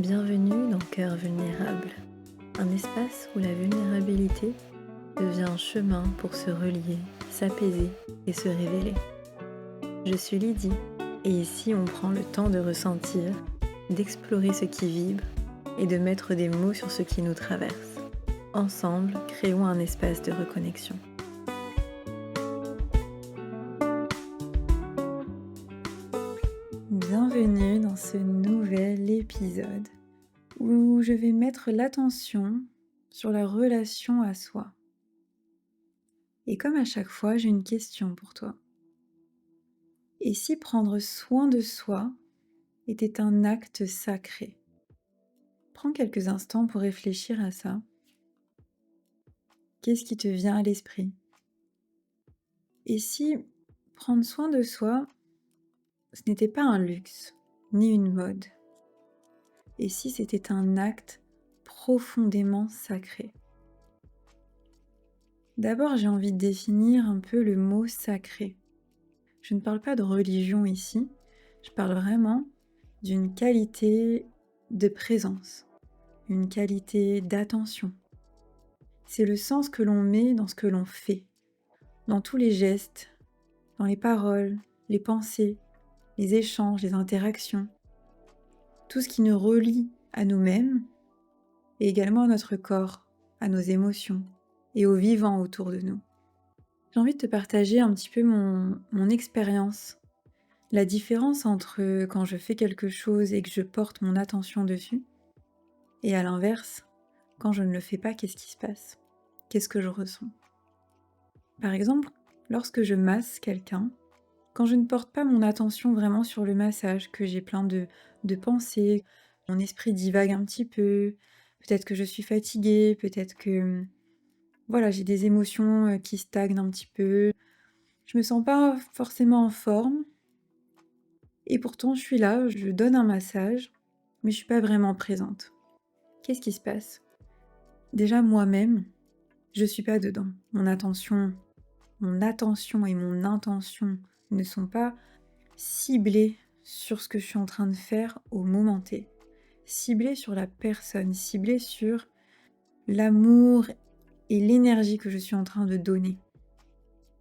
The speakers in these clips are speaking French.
Bienvenue dans Cœur Vulnérable, un espace où la vulnérabilité devient un chemin pour se relier, s'apaiser et se révéler. Je suis Lydie et ici on prend le temps de ressentir, d'explorer ce qui vibre et de mettre des mots sur ce qui nous traverse. Ensemble, créons un espace de reconnexion. Bienvenue dans ce nouvel épisode où je vais mettre l'attention sur la relation à soi. Et comme à chaque fois, j'ai une question pour toi. Et si prendre soin de soi était un acte sacré? Prends quelques instants pour réfléchir à ça. Qu'est-ce qui te vient à l'esprit? Et si prendre soin de soi, ce n'était pas un luxe, ni une mode? Et si c'était un acte profondément sacré? D'abord, j'ai envie de définir un peu le mot sacré. Je ne parle pas de religion ici, je parle vraiment d'une qualité de présence, une qualité d'attention. C'est le sens que l'on met dans ce que l'on fait, dans tous les gestes, dans les paroles, les pensées, les échanges, les interactions, tout ce qui nous relie à nous-mêmes et également à notre corps, à nos émotions et aux vivants autour de nous. J'ai envie de te partager un petit peu mon expérience, la différence entre quand je fais quelque chose et que je porte mon attention dessus, et à l'inverse, quand je ne le fais pas, qu'est-ce qui se passe? Qu'est-ce que je ressens? Par exemple, lorsque je masse quelqu'un, quand je ne porte pas mon attention vraiment sur le massage, que j'ai plein de pensées, mon esprit divague un petit peu, peut-être que je suis fatiguée, peut-être que voilà, j'ai des émotions qui stagnent un petit peu, je me sens pas forcément en forme, et pourtant je suis là, je donne un massage, mais je suis pas vraiment présente. Qu'est-ce qui se passe? Déjà moi-même, je suis pas dedans. Mon attention et mon intention ne sont pas ciblées sur ce que je suis en train de faire au moment T. Ciblées sur la personne, ciblées sur l'amour et l'énergie que je suis en train de donner.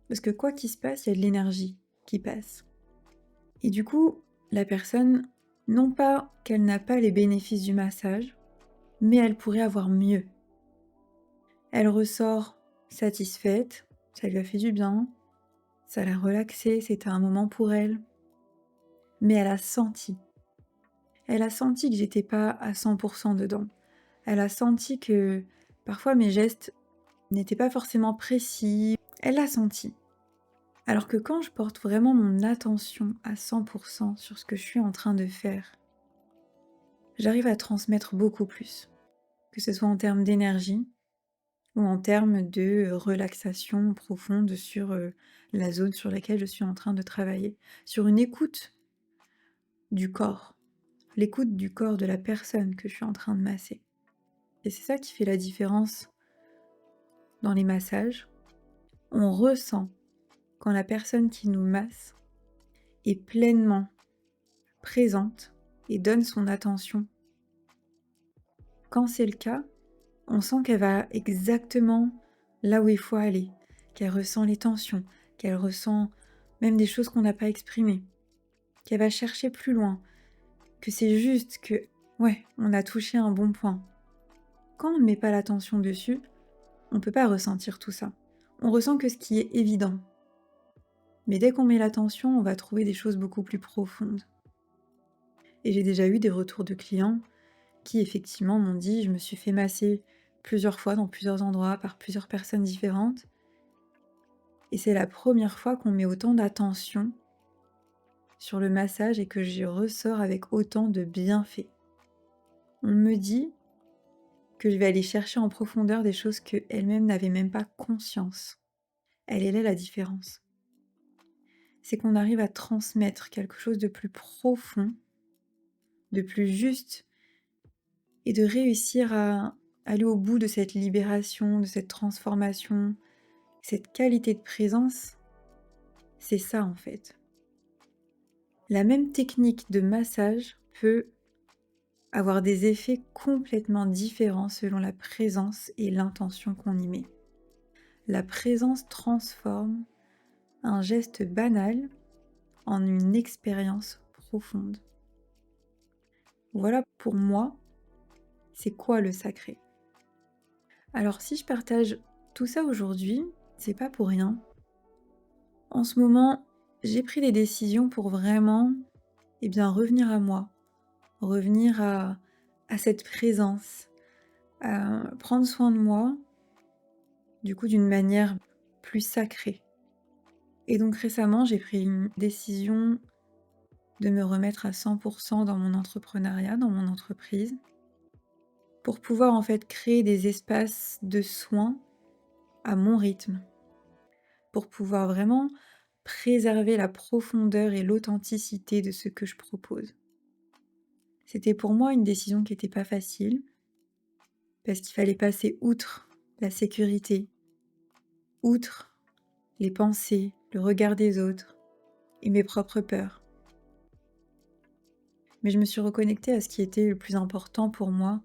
Parce que quoi qu'il se passe, il y a de l'énergie qui passe. Et du coup, la personne, non pas qu'elle n'a pas les bénéfices du massage, mais elle pourrait avoir mieux. Elle ressort satisfaite, ça lui a fait du bien, ça l'a relaxée, c'était un moment pour elle. Mais elle a senti. Elle a senti que j'étais pas à 100% dedans. Elle a senti que parfois mes gestes n'étaient pas forcément précis. Elle l'a senti. Alors que quand je porte vraiment mon attention à 100% sur ce que je suis en train de faire, j'arrive à transmettre beaucoup plus. Que ce soit en termes d'énergie ou en termes de relaxation profonde sur la zone sur laquelle je suis en train de travailler. Sur une écoute du corps. L'écoute du corps de la personne que je suis en train de masser. Et c'est ça qui fait la différence dans les massages. On ressent quand la personne qui nous masse est pleinement présente et donne son attention. Quand c'est le cas, on sent qu'elle va exactement là où il faut aller, qu'elle ressent les tensions, qu'elle ressent même des choses qu'on n'a pas exprimées, qu'elle va chercher plus loin, que c'est juste que, ouais, on a touché un bon point. Quand on ne met pas l'attention dessus, on ne peut pas ressentir tout ça. On ressent que ce qui est évident. Mais dès qu'on met l'attention, on va trouver des choses beaucoup plus profondes. Et j'ai déjà eu des retours de clients qui effectivement m'ont dit « je me suis fait masser plusieurs fois dans plusieurs endroits par plusieurs personnes différentes et c'est la première fois qu'on met autant d'attention sur le massage et que j'y ressors avec autant de bienfaits. » On me dit que je vais aller chercher en profondeur des choses qu'elle-même n'avait même pas conscience. Elle est là la différence. C'est qu'on arrive à transmettre quelque chose de plus profond, de plus juste, et de réussir à aller au bout de cette libération, de cette transformation, cette qualité de présence. C'est ça en fait. La même technique de massage peut avoir des effets complètement différents selon la présence et l'intention qu'on y met. La présence transforme un geste banal en une expérience profonde. Voilà pour moi, c'est quoi le sacré? Alors si je partage tout ça aujourd'hui, c'est pas pour rien. En ce moment, j'ai pris des décisions pour vraiment, revenir à moi, revenir à cette présence, à prendre soin de moi, du coup d'une manière plus sacrée. Et donc récemment, j'ai pris une décision de me remettre à 100% dans mon entrepreneuriat, dans mon entreprise, pour pouvoir en fait créer des espaces de soins à mon rythme, pour pouvoir vraiment préserver la profondeur et l'authenticité de ce que je propose. C'était pour moi une décision qui n'était pas facile, parce qu'il fallait passer outre la sécurité, outre les pensées, le regard des autres et mes propres peurs. Mais je me suis reconnectée à ce qui était le plus important pour moi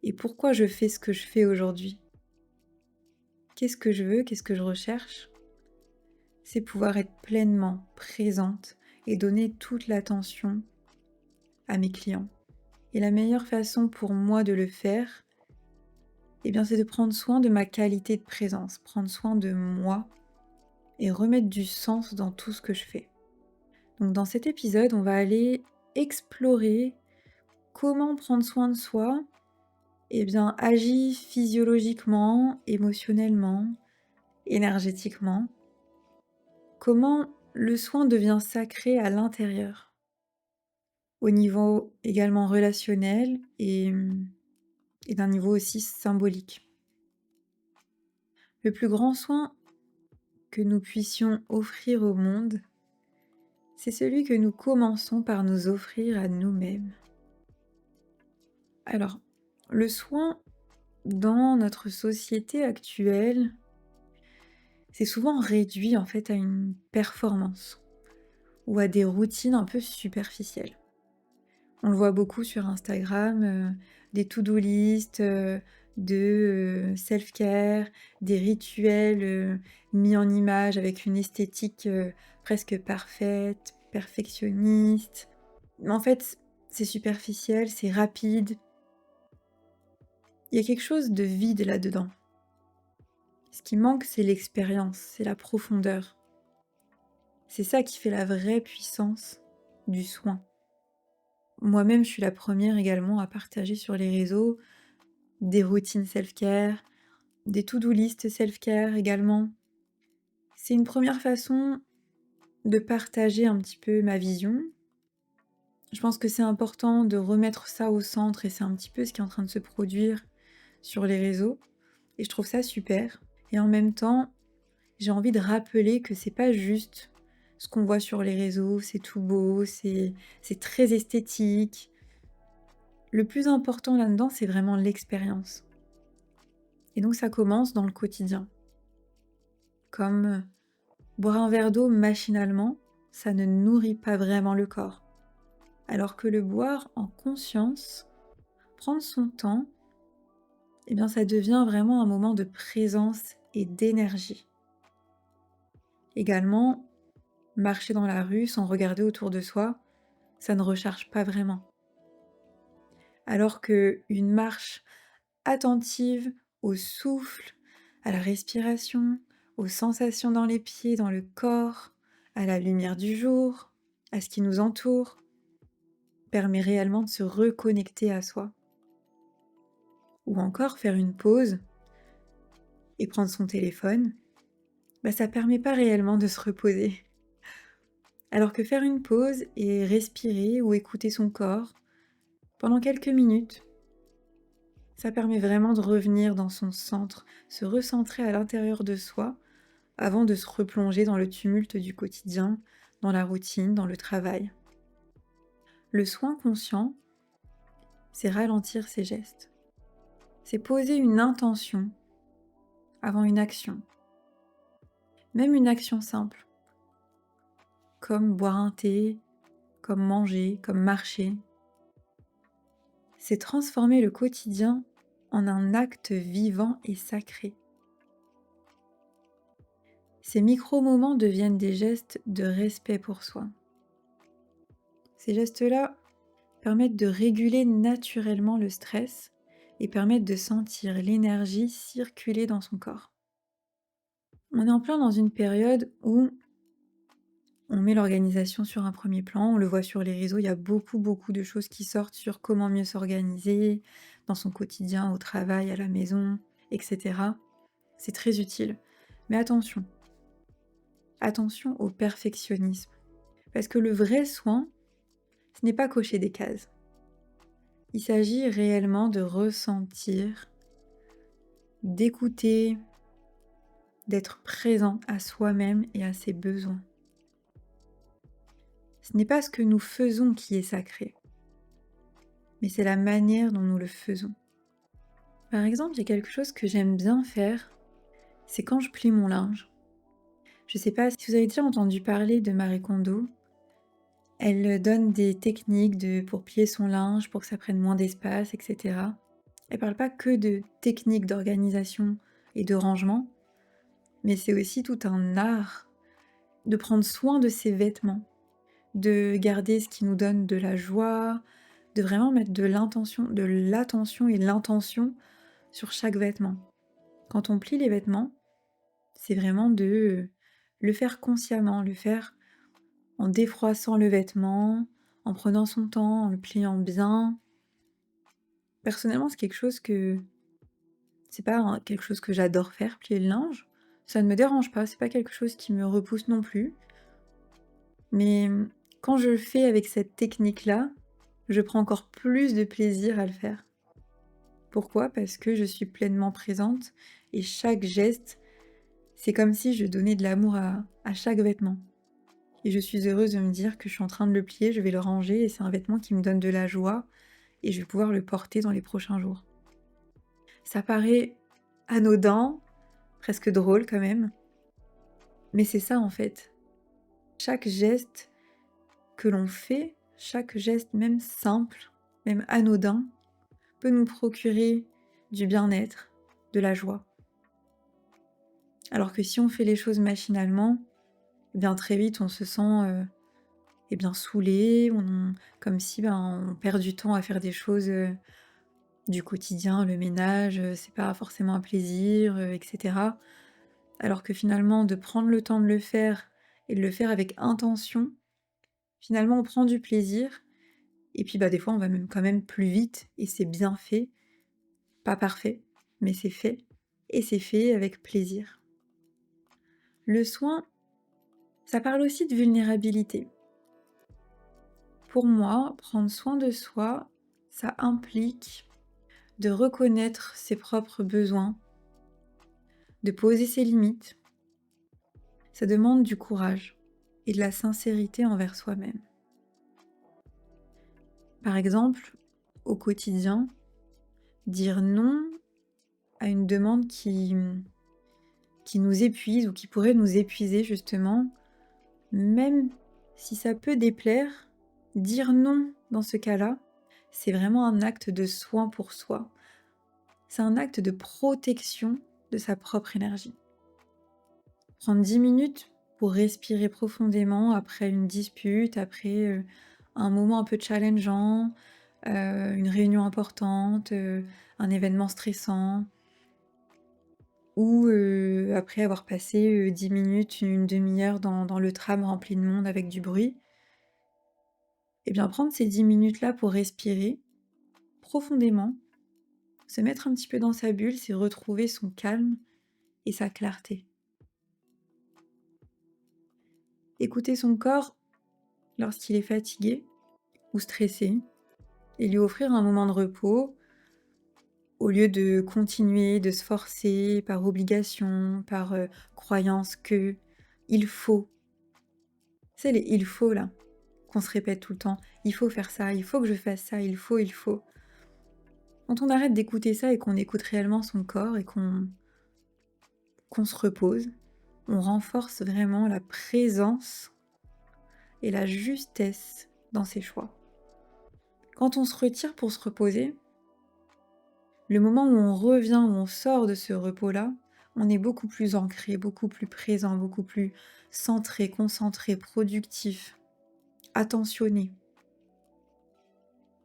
et pourquoi je fais ce que je fais aujourd'hui. Qu'est-ce que je veux, qu'est-ce que je recherche? C'est pouvoir être pleinement présente et donner toute l'attention à mes clients. Et la meilleure façon pour moi de le faire, c'est de prendre soin de ma qualité de présence, prendre soin de moi et remettre du sens dans tout ce que je fais. Donc dans cet épisode, on va aller explorer comment prendre soin de soi, agit physiologiquement, émotionnellement, énergétiquement. Comment le soin devient sacré à l'intérieur, au niveau également relationnel et d'un niveau aussi symbolique. Le plus grand soin que nous puissions offrir au monde, c'est celui que nous commençons par nous offrir à nous-mêmes. Alors, le soin dans notre société actuelle, c'est souvent réduit en fait à une performance ou à des routines un peu superficielles. On le voit beaucoup sur Instagram, des to-do list, de self-care, des rituels mis en image avec une esthétique presque parfaite, perfectionniste. Mais en fait, c'est superficiel, c'est rapide. Il y a quelque chose de vide là-dedans. Ce qui manque, c'est l'expérience, c'est la profondeur. C'est ça qui fait la vraie puissance du soin. Moi-même, je suis la première également à partager sur les réseaux des routines self-care, des to-do list self-care également. C'est une première façon de partager un petit peu ma vision. Je pense que c'est important de remettre ça au centre et c'est un petit peu ce qui est en train de se produire sur les réseaux. Et je trouve ça super. Et en même temps, j'ai envie de rappeler que c'est pas juste ce qu'on voit sur les réseaux, c'est tout beau, c'est très esthétique. Le plus important là-dedans, c'est vraiment l'expérience. Et donc ça commence dans le quotidien. Comme boire un verre d'eau machinalement, ça ne nourrit pas vraiment le corps. Alors que le boire en conscience, prendre son temps, ça devient vraiment un moment de présence et d'énergie. Également, marcher dans la rue sans regarder autour de soi, ça ne recharge pas vraiment. Alors qu'une marche attentive au souffle, à la respiration, aux sensations dans les pieds, dans le corps, à la lumière du jour, à ce qui nous entoure, permet réellement de se reconnecter à soi. Ou encore faire une pause et prendre son téléphone, ça permet pas réellement de se reposer. Alors que faire une pause et respirer ou écouter son corps pendant quelques minutes, ça permet vraiment de revenir dans son centre, se recentrer à l'intérieur de soi avant de se replonger dans le tumulte du quotidien, dans la routine, dans le travail. Le soin conscient, c'est ralentir ses gestes. C'est poser une intention avant une action. Même une action simple, comme boire un thé, comme manger, comme marcher. c'est transformer le quotidien en un acte vivant et sacré. Ces micro-moments deviennent des gestes de respect pour soi. Ces gestes-là permettent de réguler naturellement le stress et permettent de sentir l'énergie circuler dans son corps. On est en plein dans une période où on met l'organisation sur un premier plan, on le voit sur les réseaux, il y a beaucoup de choses qui sortent sur comment mieux s'organiser dans son quotidien, au travail, à la maison, etc. C'est très utile. Mais attention au perfectionnisme. Parce que le vrai soin, ce n'est pas cocher des cases. Il s'agit réellement de ressentir, d'écouter, d'être présent à soi-même et à ses besoins. Ce n'est pas ce que nous faisons qui est sacré, mais c'est la manière dont nous le faisons. Par exemple, il y a quelque chose que j'aime bien faire, c'est quand je plie mon linge. Je ne sais pas si vous avez déjà entendu parler de Marie Kondo. Elle donne des techniques pour plier son linge, pour que ça prenne moins d'espace, etc. Elle parle pas que de techniques d'organisation et de rangement, mais c'est aussi tout un art de prendre soin de ses vêtements, de garder ce qui nous donne de la joie, de vraiment mettre de l'attention et l'intention sur chaque vêtement. Quand on plie les vêtements, c'est vraiment de le faire consciemment, le faire en défroissant le vêtement, en prenant son temps, en le pliant bien. Personnellement, c'est pas quelque chose que j'adore faire, plier le linge. Ça ne me dérange pas, c'est pas quelque chose qui me repousse non plus. Mais quand je le fais avec cette technique-là, je prends encore plus de plaisir à le faire. Pourquoi ? Parce que je suis pleinement présente et chaque geste, c'est comme si je donnais de l'amour à chaque vêtement. Et je suis heureuse de me dire que je suis en train de le plier, je vais le ranger et c'est un vêtement qui me donne de la joie et je vais pouvoir le porter dans les prochains jours. Ça paraît anodin, presque drôle quand même, mais c'est ça en fait. Chaque geste que l'on fait, chaque geste même simple, même anodin, peut nous procurer du bien-être, de la joie. Alors que si on fait les choses machinalement, eh bien très vite on se sent saoulé, comme si on perd du temps à faire des choses du quotidien, le ménage, c'est pas forcément un plaisir, etc. Alors que finalement, de prendre le temps de le faire et de le faire avec intention, finalement on prend du plaisir et puis des fois on va même quand même plus vite et c'est bien fait, pas parfait, mais c'est fait et c'est fait avec plaisir. Le soin, ça parle aussi de vulnérabilité. Pour moi, prendre soin de soi, ça implique de reconnaître ses propres besoins, de poser ses limites. Ça demande du courage et de la sincérité envers soi-même. Par exemple, au quotidien, dire non à une demande qui nous épuise ou qui pourrait nous épuiser justement, même si ça peut déplaire, dire non dans ce cas-là, c'est vraiment un acte de soin pour soi. C'est un acte de protection de sa propre énergie. Prendre 10 minutes pour respirer profondément après une dispute, après un moment un peu challengeant, une réunion importante, un événement stressant, ou après avoir passé 10 minutes, une demi-heure dans le tram rempli de monde avec du bruit. Et bien prendre ces 10 minutes-là pour respirer profondément, se mettre un petit peu dans sa bulle, c'est retrouver son calme et sa clarté. Écouter son corps lorsqu'il est fatigué ou stressé et lui offrir un moment de repos au lieu de continuer de se forcer par obligation, par croyance que il faut. C'est les il faut là qu'on se répète tout le temps. Il faut faire ça, il faut que je fasse ça, il faut, il faut. Quand on arrête d'écouter ça et qu'on écoute réellement son corps et qu'on se repose, on renforce vraiment la présence et la justesse dans ses choix. Quand on se retire pour se reposer, le moment où on revient, où on sort de ce repos-là, on est beaucoup plus ancré, beaucoup plus présent, beaucoup plus centré, concentré, productif, attentionné.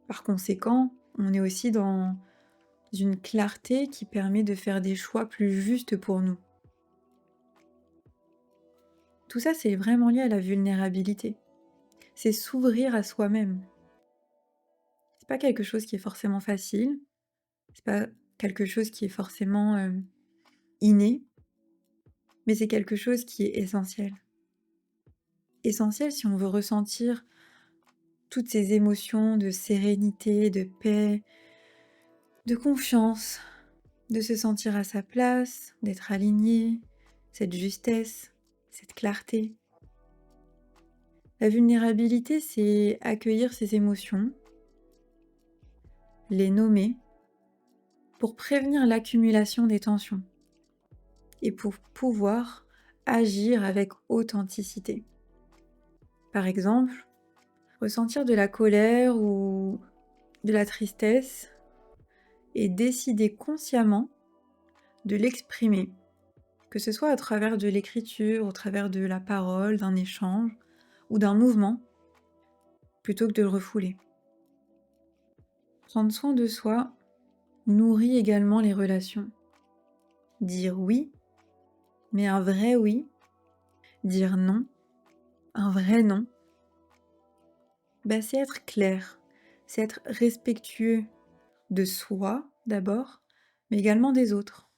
Par conséquent, on est aussi dans une clarté qui permet de faire des choix plus justes pour nous. Tout ça, c'est vraiment lié à la vulnérabilité. C'est s'ouvrir à soi-même. C'est pas quelque chose qui est forcément facile, c'est pas quelque chose qui est forcément inné, mais c'est quelque chose qui est essentiel. Essentiel si on veut ressentir toutes ces émotions de sérénité, de paix, de confiance, de se sentir à sa place, d'être aligné, cette justesse, cette clarté. La vulnérabilité, c'est accueillir ses émotions, les nommer, pour prévenir l'accumulation des tensions et pour pouvoir agir avec authenticité. Par exemple, ressentir de la colère ou de la tristesse et décider consciemment de l'exprimer, que ce soit à travers de l'écriture, au travers de la parole, d'un échange ou d'un mouvement, plutôt que de le refouler. Prendre soin de soi nourrit également les relations. Dire oui, mais un vrai oui. Dire non, un vrai non. C'est être clair, c'est être respectueux de soi d'abord, mais également des autres.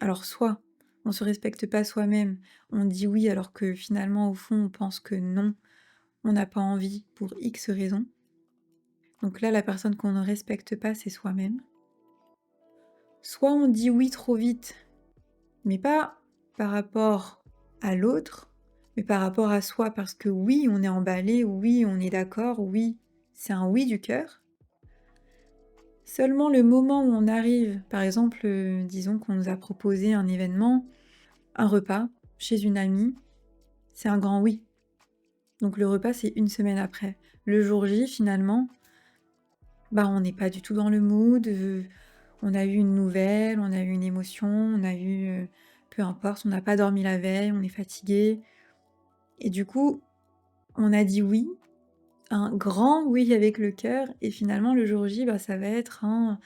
Alors soit on ne se respecte pas soi-même, on dit oui alors que finalement au fond on pense que non, on n'a pas envie pour X raisons. Donc là la personne qu'on ne respecte pas c'est soi-même. Soit on dit oui trop vite, mais pas par rapport à l'autre, mais par rapport à soi, parce que oui on est emballé, oui on est d'accord, oui c'est un oui du cœur. Seulement le moment où on arrive, par exemple, disons qu'on nous a proposé un événement, un repas, chez une amie, c'est un grand oui. Donc le repas, c'est 1 semaine après. Le jour J, finalement, on n'est pas du tout dans le mood, on a eu une nouvelle, on a eu une émotion, on a eu, peu importe, on n'a pas dormi la veille, on est fatigué. Et du coup, on a dit oui, un grand oui avec le cœur, et finalement le jour J, ça va être un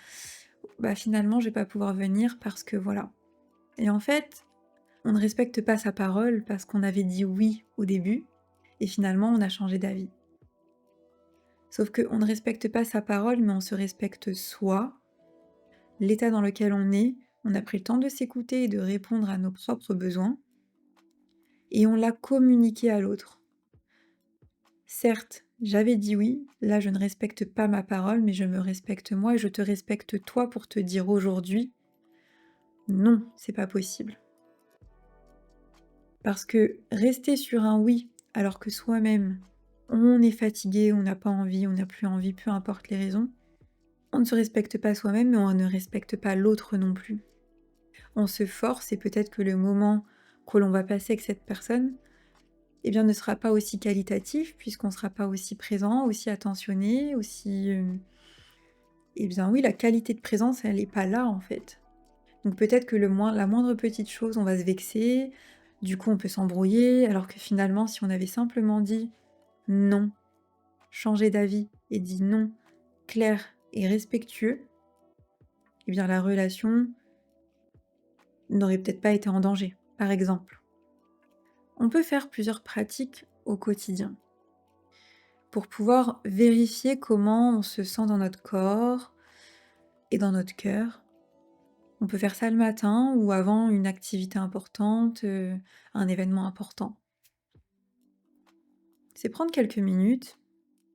finalement je vais pas pouvoir venir parce que voilà. Et en fait, on ne respecte pas sa parole parce qu'on avait dit oui au début et finalement on a changé d'avis. Sauf qu'on ne respecte pas sa parole, mais on se respecte soi, l'état dans lequel on a pris le temps de s'écouter et de répondre à nos propres besoins, et on l'a communiqué à l'autre. Certes, j'avais dit oui, là je ne respecte pas ma parole, mais je me respecte moi et je te respecte toi pour te dire aujourd'hui, non, c'est pas possible. Parce que rester sur un oui, alors que soi-même, on est fatigué, on n'a pas envie, on n'a plus envie, peu importe les raisons, on ne se respecte pas soi-même, mais on ne respecte pas l'autre non plus. On se force et peut-être que le moment que l'on va passer avec cette personne, ne sera pas aussi qualitatif, puisqu'on ne sera pas aussi présent, aussi attentionné, aussi... oui, la qualité de présence, elle n'est pas là en fait. Donc peut-être que la moindre petite chose, on va se vexer, du coup on peut s'embrouiller, alors que finalement si on avait simplement dit non, changé d'avis et dit non, clair et respectueux, la relation n'aurait peut-être pas été en danger, par exemple. On peut faire plusieurs pratiques au quotidien pour pouvoir vérifier comment on se sent dans notre corps et dans notre cœur. On peut faire ça le matin ou avant une activité importante, un événement important. C'est prendre quelques minutes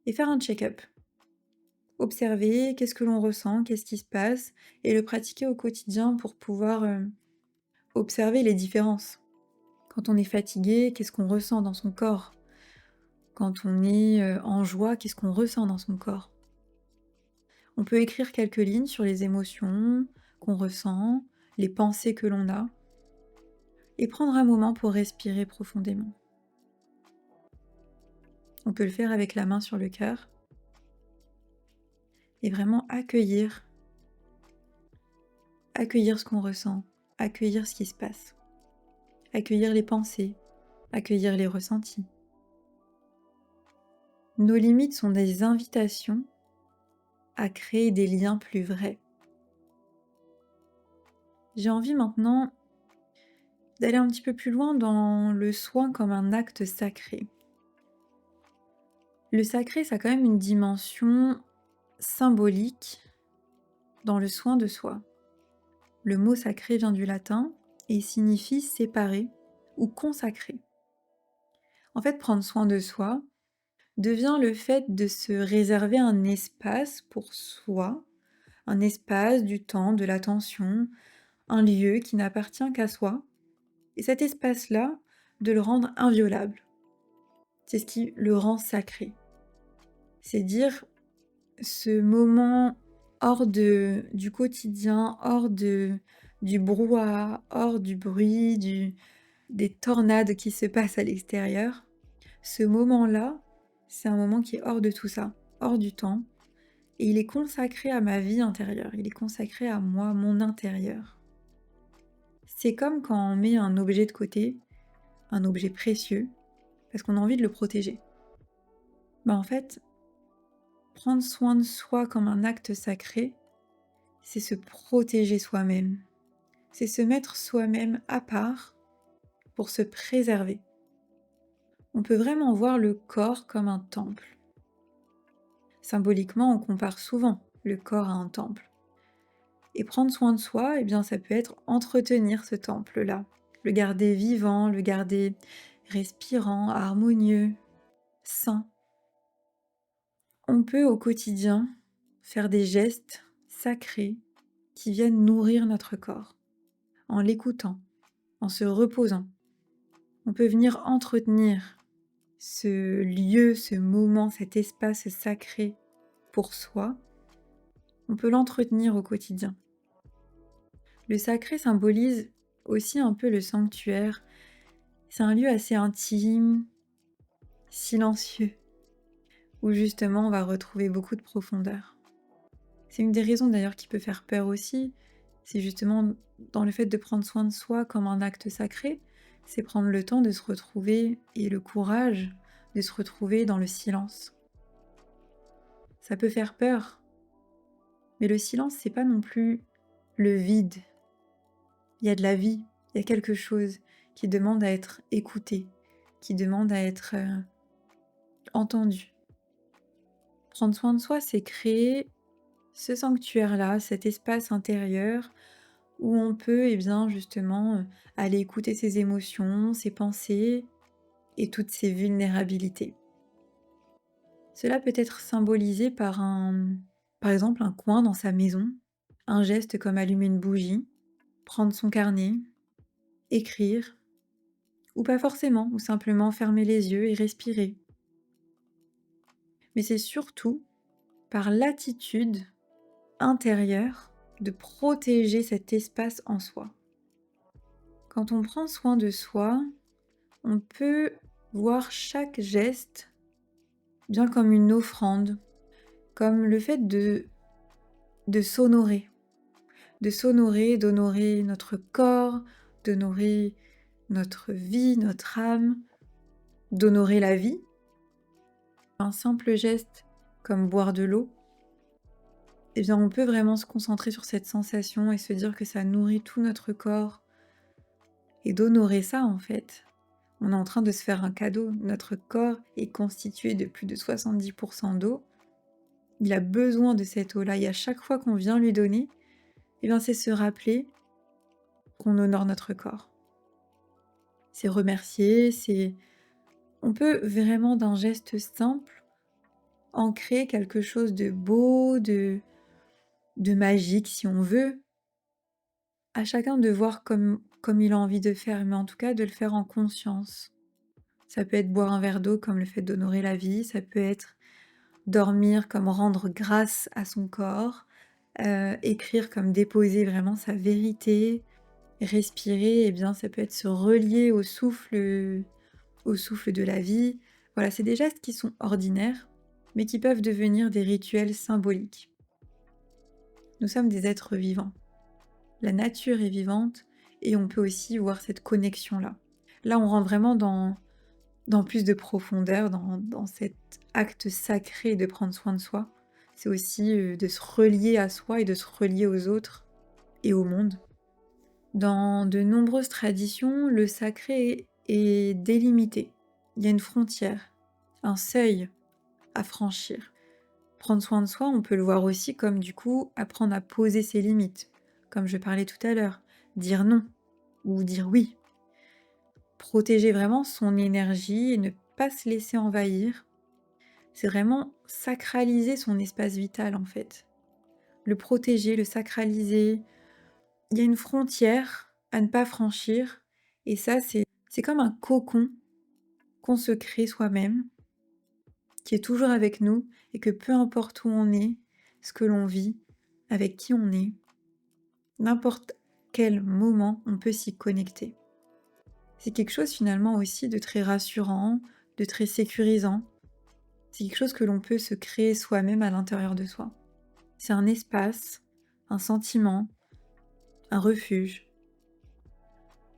et faire un check-up. Observer qu'est-ce que l'on ressent, qu'est-ce qui se passe, et le pratiquer au quotidien pour pouvoir observer les différences. Quand on est fatigué, qu'est-ce qu'on ressent dans son corps? Quand on est en joie, qu'est-ce qu'on ressent dans son corps? On peut écrire quelques lignes sur les émotions qu'on ressent, les pensées que l'on a, et prendre un moment pour respirer profondément. On peut le faire avec la main sur le cœur, et vraiment accueillir ce qu'on ressent, accueillir ce qui se passe, accueillir les pensées, accueillir les ressentis. Nos limites sont des invitations à créer des liens plus vrais. J'ai envie maintenant d'aller un petit peu plus loin dans le soin comme un acte sacré. Le sacré, ça a quand même une dimension symbolique dans le soin de soi. Le mot sacré vient du latin et signifie séparer ou consacrer. En fait, prendre soin de soi devient le fait de se réserver un espace pour soi, un espace, du temps, de l'attention, un lieu qui n'appartient qu'à soi, et cet espace-là, de le rendre inviolable. C'est ce qui le rend sacré. C'est dire ce moment hors du quotidien, du brouhaha, hors du bruit, des tornades qui se passent à l'extérieur. Ce moment-là, c'est un moment qui est hors de tout ça, hors du temps, et il est consacré à ma vie intérieure, il est consacré à moi, mon intérieur. C'est comme quand on met un objet de côté, un objet précieux, parce qu'on a envie de le protéger. En fait, prendre soin de soi comme un acte sacré, c'est se protéger soi-même. C'est se mettre soi-même à part pour se préserver. On peut vraiment voir le corps comme un temple. Symboliquement, on compare souvent le corps à un temple. Et prendre soin de soi, eh bien, ça peut être entretenir ce temple-là, le garder vivant, le garder respirant, harmonieux, sain. On peut au quotidien faire des gestes sacrés qui viennent nourrir notre corps, en l'écoutant, en se reposant. On peut venir entretenir ce lieu, ce moment, cet espace sacré pour soi. On peut l'entretenir au quotidien. Le sacré symbolise aussi un peu le sanctuaire. C'est un lieu assez intime, silencieux, où justement on va retrouver beaucoup de profondeur. C'est une des raisons d'ailleurs qui peut faire peur aussi, c'est justement dans le fait de prendre soin de soi comme un acte sacré, c'est prendre le temps de se retrouver et le courage de se retrouver dans le silence. Ça peut faire peur, mais le silence, c'est pas non plus le vide. Il y a de la vie, il y a quelque chose qui demande à être écouté, qui demande à être entendu. Prendre soin de soi, c'est créer ce sanctuaire-là, cet espace intérieur où on peut justement aller écouter ses émotions, ses pensées et toutes ses vulnérabilités. Cela peut être symbolisé par exemple un coin dans sa maison, un geste comme allumer une bougie, prendre son carnet, écrire, ou pas forcément, ou simplement fermer les yeux et respirer. Mais c'est surtout par l'attitude intérieure de protéger cet espace en soi. Quand on prend soin de soi, on peut voir chaque geste bien comme une offrande, comme le fait de s'honorer, d'honorer notre corps, d'honorer notre vie, notre âme, d'honorer la vie. Un simple geste comme boire de l'eau, on peut vraiment se concentrer sur cette sensation et se dire que ça nourrit tout notre corps. Et d'honorer ça, en fait, on est en train de se faire un cadeau. Notre corps est constitué de plus de 70% d'eau. Il a besoin de cette eau-là. Et à chaque fois qu'on vient lui donner, c'est se rappeler qu'on honore notre corps. C'est remercier, on peut vraiment d'un geste simple en créer quelque chose de beau, de magique si on veut. À chacun de voir comme il a envie de faire, mais en tout cas de le faire en conscience. Ça peut être boire un verre d'eau comme le fait d'honorer la vie, ça peut être dormir comme rendre grâce à son corps, écrire comme déposer vraiment sa vérité, respirer, ça peut être se relier au souffle de la vie. Voilà, c'est des gestes qui sont ordinaires, mais qui peuvent devenir des rituels symboliques. Nous sommes des êtres vivants. La nature est vivante et on peut aussi voir cette connexion-là. Là, on rentre vraiment dans plus de profondeur, dans cet acte sacré de prendre soin de soi. C'est aussi de se relier à soi et de se relier aux autres et au monde. Dans de nombreuses traditions, le sacré est délimité. Il y a une frontière, un seuil à franchir. Prendre soin de soi, on peut le voir aussi comme du coup apprendre à poser ses limites, comme je parlais tout à l'heure, dire non ou dire oui. Protéger vraiment son énergie et ne pas se laisser envahir, c'est vraiment sacraliser son espace vital en fait. Le protéger, le sacraliser, il y a une frontière à ne pas franchir et ça c'est comme un cocon qu'on se crée soi-même, qui est toujours avec nous et que peu importe où on est, ce que l'on vit, avec qui on est, n'importe quel moment on peut s'y connecter. C'est quelque chose finalement aussi de très rassurant, de très sécurisant. C'est quelque chose que l'on peut se créer soi-même à l'intérieur de soi. C'est un espace, un sentiment, un refuge.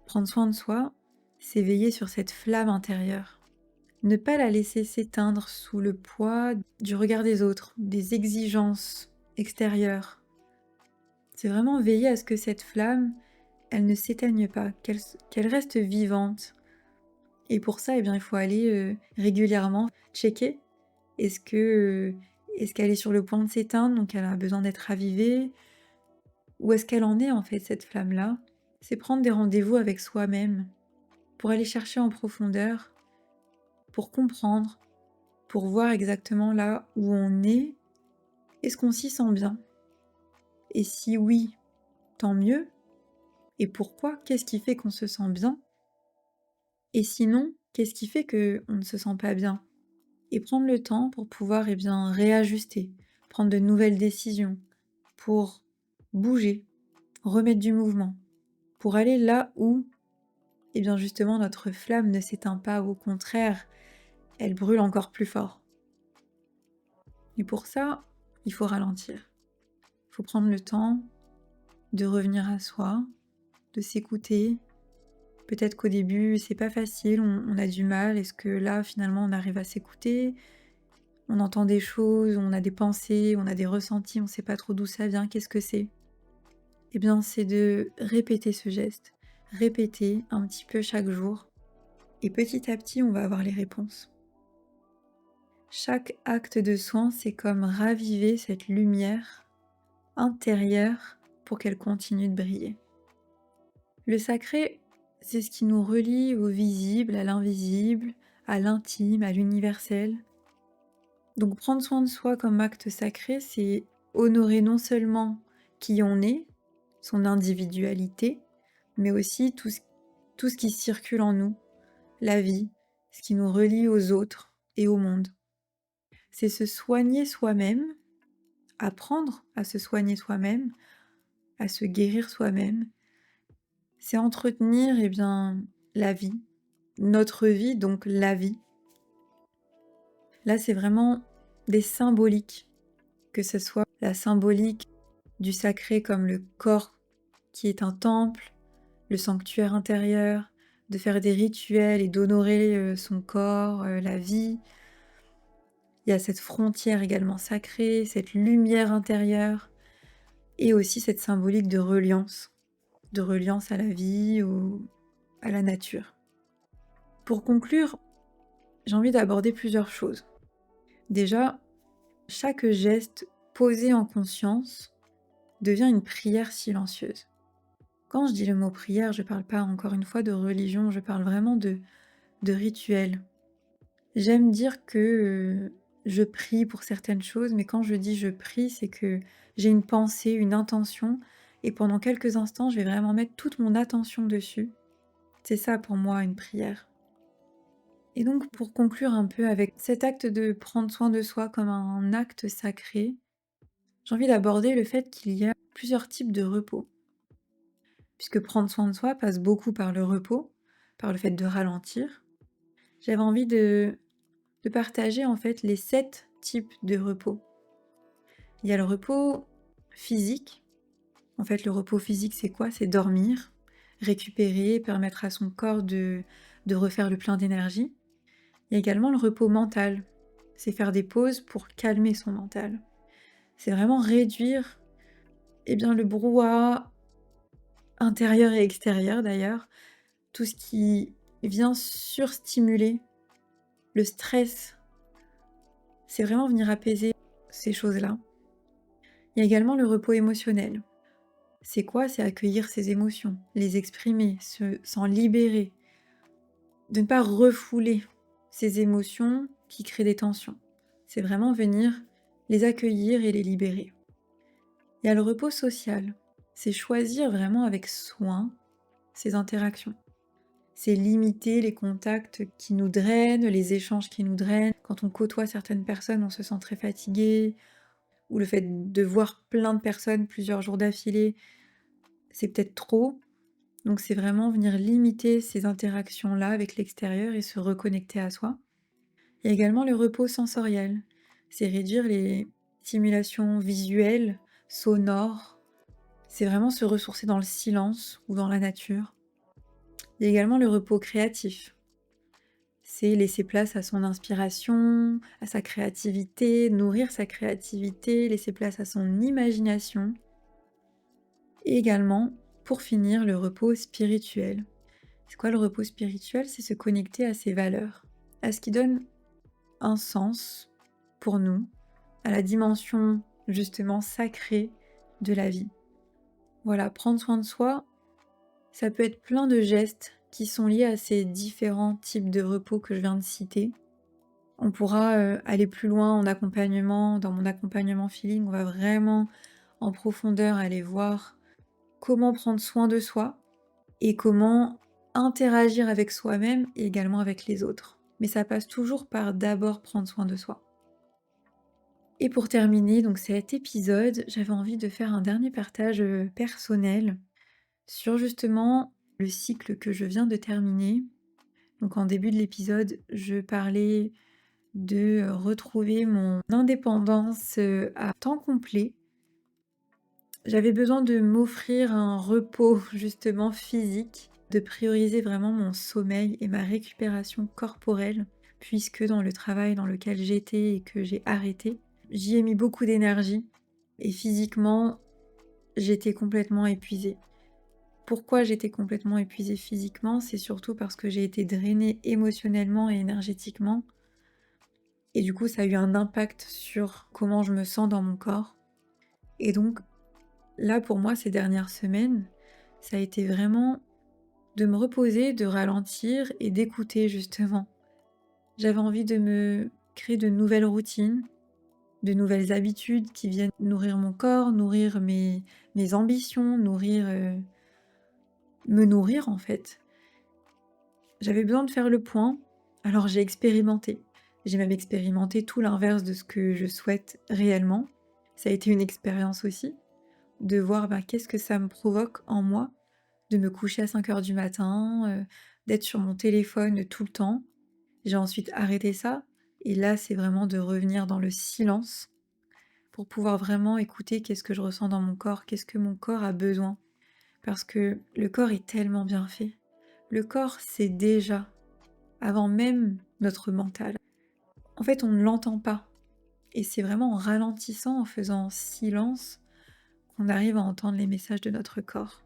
Prendre soin de soi, c'est veiller sur cette flamme intérieure. Ne pas la laisser s'éteindre sous le poids du regard des autres, des exigences extérieures. C'est vraiment veiller à ce que cette flamme, elle ne s'éteigne pas, qu'elle reste vivante. Et pour ça, eh bien, il faut aller régulièrement checker. Est-ce qu'elle est sur le point de s'éteindre, donc elle a besoin d'être ravivée? Où est-ce qu'elle en est en fait, cette flamme-là? C'est prendre des rendez-vous avec soi-même, pour aller chercher en profondeur, pour comprendre, pour voir exactement là où on est, est-ce qu'on s'y sent bien? Et si oui, tant mieux. Et pourquoi? Qu'est-ce qui fait qu'on se sent bien? Et sinon, qu'est-ce qui fait qu'on ne se sent pas bien? Et prendre le temps pour pouvoir bien réajuster, prendre de nouvelles décisions, pour bouger, remettre du mouvement, pour aller là où bien justement notre flamme ne s'éteint pas, au contraire, elle brûle encore plus fort. Et pour ça, il faut ralentir. Il faut prendre le temps de revenir à soi, de s'écouter. Peut-être qu'au début, c'est pas facile, on a du mal. Est-ce que là, finalement, on arrive à s'écouter? On entend des choses, on a des pensées, on a des ressentis, on sait pas trop d'où ça vient, qu'est-ce que c'est? Eh bien, c'est de répéter ce geste, répéter un petit peu chaque jour, et petit à petit, on va avoir les réponses. Chaque acte de soin, c'est comme raviver cette lumière intérieure pour qu'elle continue de briller. Le sacré, c'est ce qui nous relie au visible, à l'invisible, à l'intime, à l'universel. Donc prendre soin de soi comme acte sacré, c'est honorer non seulement qui on est, son individualité, mais aussi tout ce qui circule en nous, la vie, ce qui nous relie aux autres et au monde. C'est se soigner soi-même, apprendre à se soigner soi-même, à se guérir soi-même. C'est entretenir la vie, notre vie, donc la vie. Là, c'est vraiment des symboliques, que ce soit la symbolique du sacré comme le corps qui est un temple, le sanctuaire intérieur, de faire des rituels et d'honorer son corps, la vie. Il y a cette frontière également sacrée, cette lumière intérieure, et aussi cette symbolique de reliance à la vie, à la nature. Pour conclure, j'ai envie d'aborder plusieurs choses. Déjà, chaque geste posé en conscience devient une prière silencieuse. Quand je dis le mot prière, je ne parle pas encore une fois de religion, je parle vraiment de rituel. J'aime dire que je prie pour certaines choses, mais quand je dis je prie, c'est que j'ai une pensée, une intention, et pendant quelques instants, je vais vraiment mettre toute mon attention dessus. C'est ça pour moi une prière. Et donc pour conclure un peu avec cet acte de prendre soin de soi comme un acte sacré, j'ai envie d'aborder le fait qu'il y a plusieurs types de repos. Puisque prendre soin de soi passe beaucoup par le repos, par le fait de ralentir. J'avais envie de partager en fait les 7 types de repos. Il y a le repos physique. En fait, le repos physique, c'est quoi? C'est dormir, récupérer, permettre à son corps de refaire le plein d'énergie. Il y a également le repos mental. C'est faire des pauses pour calmer son mental. C'est vraiment réduire le brouhaha intérieur et extérieur d'ailleurs, tout ce qui vient surstimuler le stress. C'est vraiment venir apaiser ces choses-là. Il y a également le repos émotionnel. C'est quoi? C'est accueillir ses émotions, les exprimer, s'en libérer, de ne pas refouler ces émotions qui créent des tensions. C'est vraiment venir les accueillir et les libérer. Il y a le repos social. C'est choisir vraiment avec soin ces interactions. C'est limiter les contacts qui nous drainent, les échanges qui nous drainent. Quand on côtoie certaines personnes, on se sent très fatigué, ou le fait de voir plein de personnes plusieurs jours d'affilée, c'est peut-être trop. Donc c'est vraiment venir limiter ces interactions-là avec l'extérieur et se reconnecter à soi. Il y a également le repos sensoriel. C'est réduire les stimulations visuelles, sonores. C'est vraiment se ressourcer dans le silence ou dans la nature. Il y a également le repos créatif. C'est laisser place à son inspiration, à sa créativité, nourrir sa créativité, laisser place à son imagination. Et également, pour finir, le repos spirituel. C'est quoi le repos spirituel? C'est se connecter à ses valeurs, à ce qui donne un sens pour nous, à la dimension justement sacrée de la vie. Voilà, prendre soin de soi, ça peut être plein de gestes qui sont liés à ces différents types de repos que je viens de citer. On pourra aller plus loin en accompagnement, dans mon accompagnement feeling, on va vraiment en profondeur aller voir comment prendre soin de soi et comment interagir avec soi-même et également avec les autres. Mais ça passe toujours par d'abord prendre soin de soi. Et pour terminer donc cet épisode, j'avais envie de faire un dernier partage personnel sur justement le cycle que je viens de terminer. Donc en début de l'épisode, je parlais de retrouver mon indépendance à temps complet. J'avais besoin de m'offrir un repos justement physique, de prioriser vraiment mon sommeil et ma récupération corporelle, puisque dans le travail dans lequel j'étais et que j'ai arrêté, j'y ai mis beaucoup d'énergie et physiquement, j'étais complètement épuisée. Pourquoi j'étais complètement épuisée physiquement? C'est surtout parce que j'ai été drainée émotionnellement et énergétiquement. Et du coup, ça a eu un impact sur comment je me sens dans mon corps. Et donc, là, pour moi, ces dernières semaines, ça a été vraiment de me reposer, de ralentir et d'écouter justement. J'avais envie de me créer de nouvelles routines, de nouvelles habitudes qui viennent nourrir mon corps, nourrir mes ambitions, me nourrir en fait. J'avais besoin de faire le point, alors j'ai expérimenté. J'ai même expérimenté tout l'inverse de ce que je souhaite réellement. Ça a été une expérience aussi, de voir qu'est-ce que ça me provoque en moi, de me coucher à 5 heures du matin, d'être sur mon téléphone tout le temps. J'ai ensuite arrêté ça, et là c'est vraiment de revenir dans le silence pour pouvoir vraiment écouter qu'est-ce que je ressens dans mon corps, qu'est-ce que mon corps a besoin. Parce que le corps est tellement bien fait. Le corps, c'est déjà, avant même notre mental. En fait, on ne l'entend pas. Et c'est vraiment en ralentissant, en faisant silence, qu'on arrive à entendre les messages de notre corps.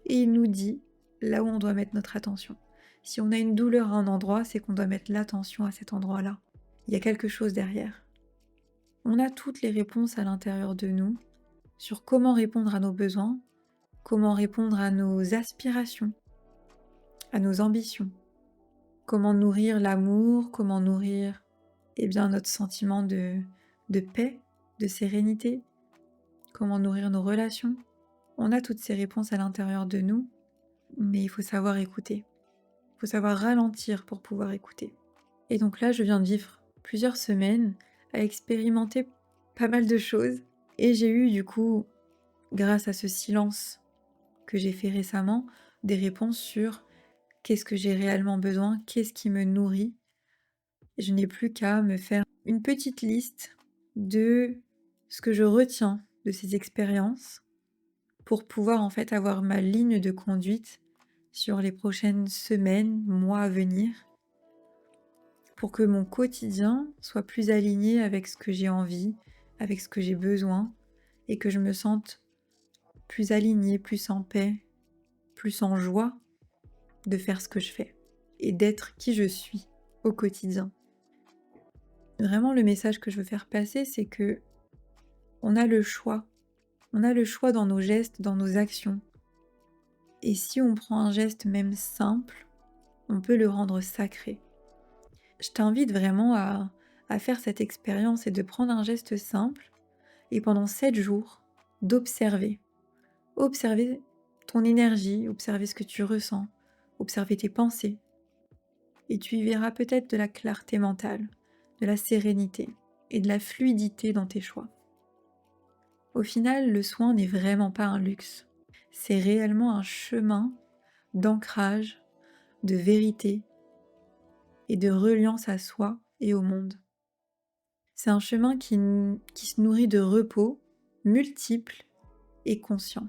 Et il nous dit là où on doit mettre notre attention. Si on a une douleur à un endroit, c'est qu'on doit mettre l'attention à cet endroit-là. Il y a quelque chose derrière. On a toutes les réponses à l'intérieur de nous sur comment répondre à nos besoins, comment répondre à nos aspirations, à nos ambitions, comment nourrir l'amour, comment nourrir notre sentiment de paix, de sérénité, comment nourrir nos relations. On a toutes ces réponses à l'intérieur de nous, mais il faut savoir écouter. Il faut savoir ralentir pour pouvoir écouter. Et donc là, je viens de vivre plusieurs semaines à expérimenter pas mal de choses. Et j'ai eu du coup, grâce à ce silence que j'ai fait récemment, des réponses sur qu'est-ce que j'ai réellement besoin, qu'est-ce qui me nourrit. Et je n'ai plus qu'à me faire une petite liste de ce que je retiens de ces expériences pour pouvoir en fait avoir ma ligne de conduite sur les prochaines semaines, mois à venir, pour que mon quotidien soit plus aligné avec ce que j'ai envie, avec ce que j'ai besoin, et que je me sente plus alignée, plus en paix, plus en joie de faire ce que je fais et d'être qui je suis au quotidien. Vraiment, le message que je veux faire passer, c'est que on a le choix. On a le choix dans nos gestes, dans nos actions. Et si on prend un geste même simple, on peut le rendre sacré. Je t'invite vraiment à faire cette expérience et de prendre un geste simple et pendant 7 jours, d'observer. Observer ton énergie, observer ce que tu ressens, observer tes pensées. Et tu y verras peut-être de la clarté mentale, de la sérénité et de la fluidité dans tes choix. Au final, le soin n'est vraiment pas un luxe. C'est réellement un chemin d'ancrage, de vérité et de reliance à soi et au monde. C'est un chemin qui se nourrit de repos multiple et conscient.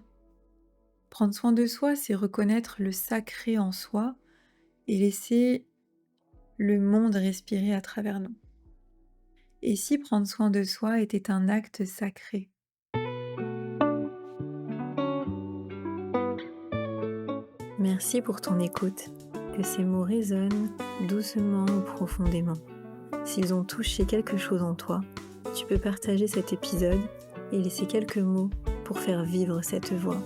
Prendre soin de soi, c'est reconnaître le sacré en soi et laisser le monde respirer à travers nous. Et si prendre soin de soi était un acte sacré? Merci pour ton écoute. Que ces mots résonnent doucement ou profondément. S'ils ont touché quelque chose en toi, tu peux partager cet épisode et laisser quelques mots pour faire vivre cette voix.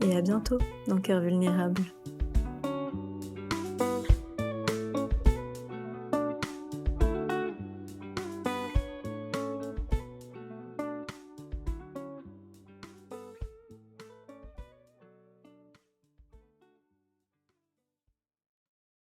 Et à bientôt dans Cœur Vulnérable.